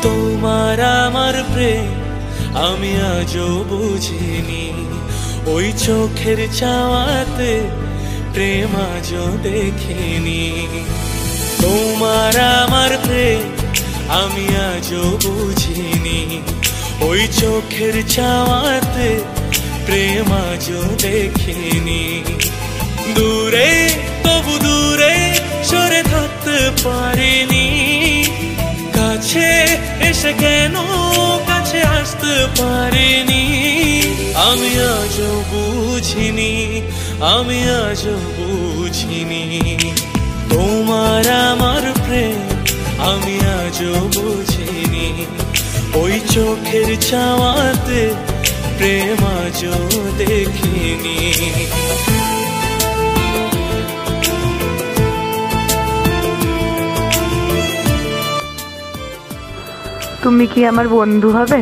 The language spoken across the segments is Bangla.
তোমার আমার প্রেম আমি আজও বুঝিনি, ওই চোখের চাওয়াতে প্রেম আজও দেখিনি। তোমার আমার প্রেম আমি আজও বুঝিনি, ওই চোখের চাওয়াতে প্রেম আজও দেখিনি। দূরে তবু দূরে সরে থাকতে পারিনি, কাছে এসে কেন কাছে আসতে পারিনি। আমি আজও বুঝিনি, আমি আজও বুঝিনি। তোমার আমার প্রেম আমি আজও বুঝিনি, ওই চোখের চাওয়াতে প্রেম আজও দেখিনি। তুমি কি আমার বন্ধু হবে?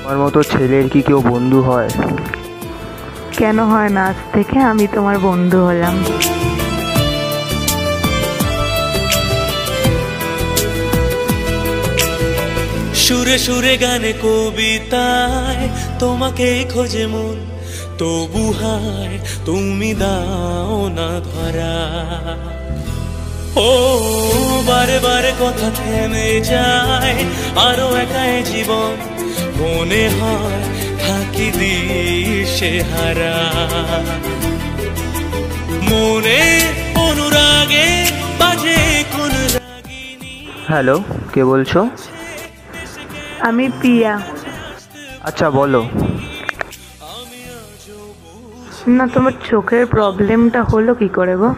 আমার মতো ছেলের কি কেউ বন্ধু হয়? কেন হয় না, আজ থেকে আমি তোমার বন্ধু হলাম। সুরে সুরে গানে কবিতায় তোমাকে খোঁজে মন, তবু হায় তুমি দাও না ধরা। ও বারে বারে কথা থেমে যায়, আরো একাই জীবন মনে হয় থাকি দিশে হারা। মনে অনুরাগে বাজে কোন রাগিনী। হ্যালো, কে বলছো? আমি পিয়া। আচ্ছা বলো। না, তোমার চোখের প্রবলেমটা হলো কি করে গো?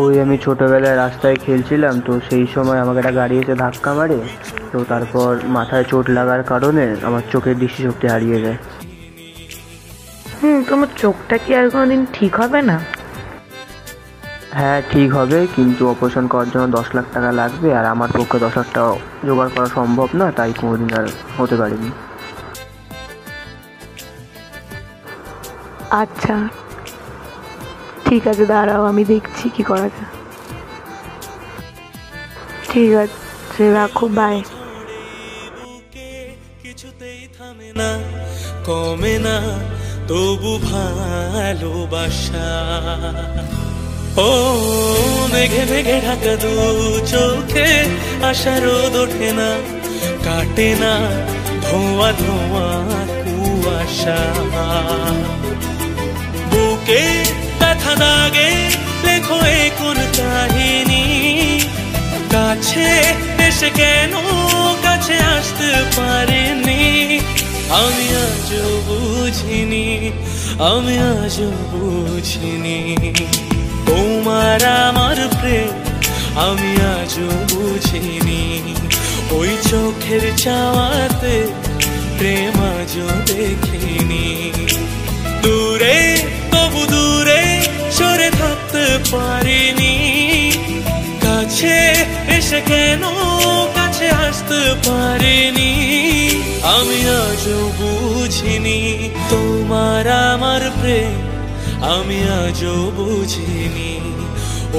ওই আমি ছোটোবেলায় রাস্তায় খেলছিলাম, তো সেই সময় আমাকে একটা গাড়ি এসে ধাক্কা মারে, তো তারপর মাথায় চোট লাগার কারণে আমার চোখের দৃষ্টিশক্তি হারিয়ে যায়। তোমার চোখটা কি আর কোনোদিন ঠিক হবে না? হ্যাঁ ঠিক হবে, কিন্তু অপারেশন করার জন্য 10 লাখ টাকা লাগবে, আর আমার পক্ষে 10 লাখ টাকা জোগাড় করা সম্ভব না, তাই কোনোদিন আর হতে পারেনি। আচ্ছা ঠিক আছে, দাঁড়াও আমি দেখছি কি করা যায়। ঠিক আছে, রাখো, বাই। কিছুতেই থামে না কমে না তবু ভালোবাসা। ও মেঘে মেঘে ঢাকা দু চোখে আশার রোদ ওঠে না, কাটে না ধোঁয়া ধোঁয়া কুয়াশা। বুকে ব্যথা দাগে লেখো এ কোন কাহিনী, কাছে এসে কেন কাছে আসতে পারিনি। আমি আজও বুঝিনি, আমি আজও বুঝিনি। তোমার আমার প্রেম আমি আজও বুঝিনি, ওই চোখের চাওয়াতে প্রেম আজও দেখিনি। দূরে তবু দূরে সরে থাকতে পারিনি, কাছে এসে কেন কাছে আসতে পারিনি। আমি আজও বুঝিনি, তোমার আমার প্রেম আমি আজও বুঝিনি,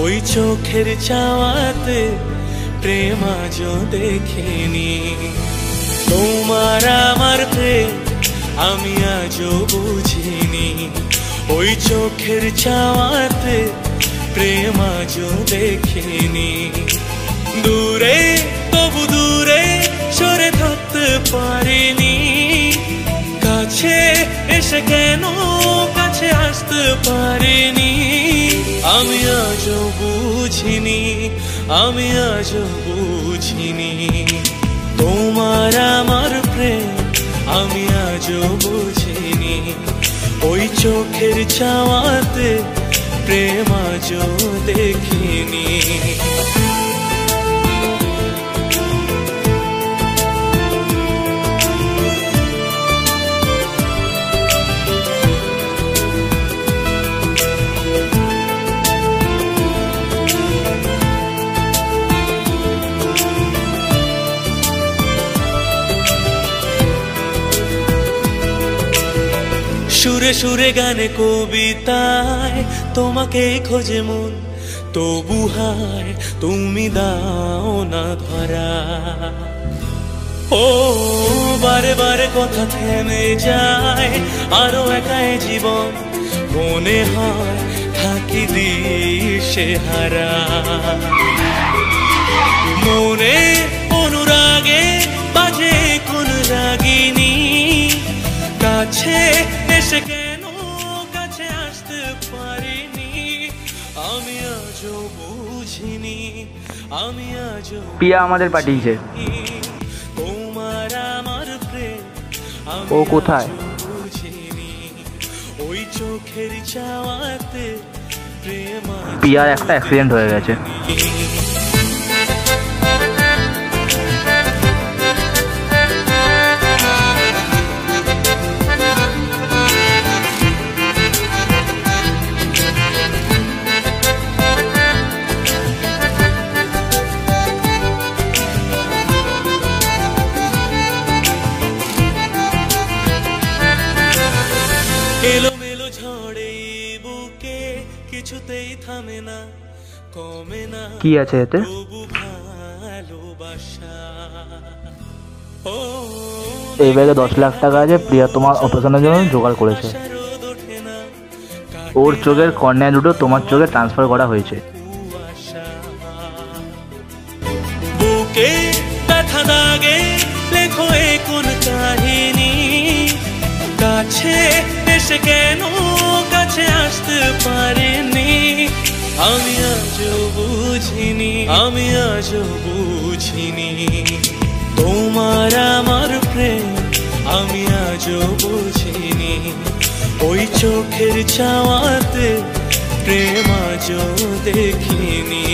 ওই চোখের চাওয়াতে প্রেম আজও দেখিনি। তোমার আমার প্রেম আমি আজও বুঝিনি, ওই চোখের চাওয়াতে প্রেম আজও দেখিনি। দূরে তবু দূরে সরে থাকতে পারিনি, কাছে এসে কেন কাছে আসতে পারিনি। আমি আজও বুঝিনি, আমি আজও বুঝিনি। তোমার আমার প্রেম আমি আজও বুঝিনি, ওই চোখের চাওয়াতে প্রেম আজও দেখিনি। সুরে সুরে গানে কবিতায় তোমাকে খোঁজে মন, তবু হায় তুমি দাও না ধরা। ও বারে বারে কথা থেমে যায়, আরো একাই জীবন মনে হয় থাকি দিশে হারা। মনে অনুরাগে বাজে কোন রাগিনী, কাছে এসে কেন কাছে আসতে পারিনি, আমি আজও বুঝিনি, আমি আজও পিয়া আমাদের পাঠিয়েছে। তোমার আমার প্রেম ও কোথায়? বুঝিনি, ওই চোখের চাওয়াতে প্রেম পিয়ার একটা অ্যাক্সিডেন্ট হয়ে গেছে। এলোমেলো ঝড়ে বুকে কিছুতেই থামে না, কমে না কি আছে এতে? তবু ভালোবাসা। ও এই ব্যাগে 10 লাখ টাকা আছে, প্রিয়া তোমার অপারেশনের জন্য জোগাড় করেছে। রোদ ওঠে না, ওর চোখের কর্নিয়া দুটো তোমার চোখে ট্রান্সফার করা হয়েছে। কুয়াশা বুকে ব্যথা দাগে লেখো এ কোন কাহিনী, কাছে এসে কেন কাছে আসতে পারিনি, আমি আজও বুঝিনি, আমি আজও বুঝিনি, তোমার আমার প্রেম আমি আজও বুঝিনি, ওই চোখের চাওয়াতে প্রেম আজও দেখিনি।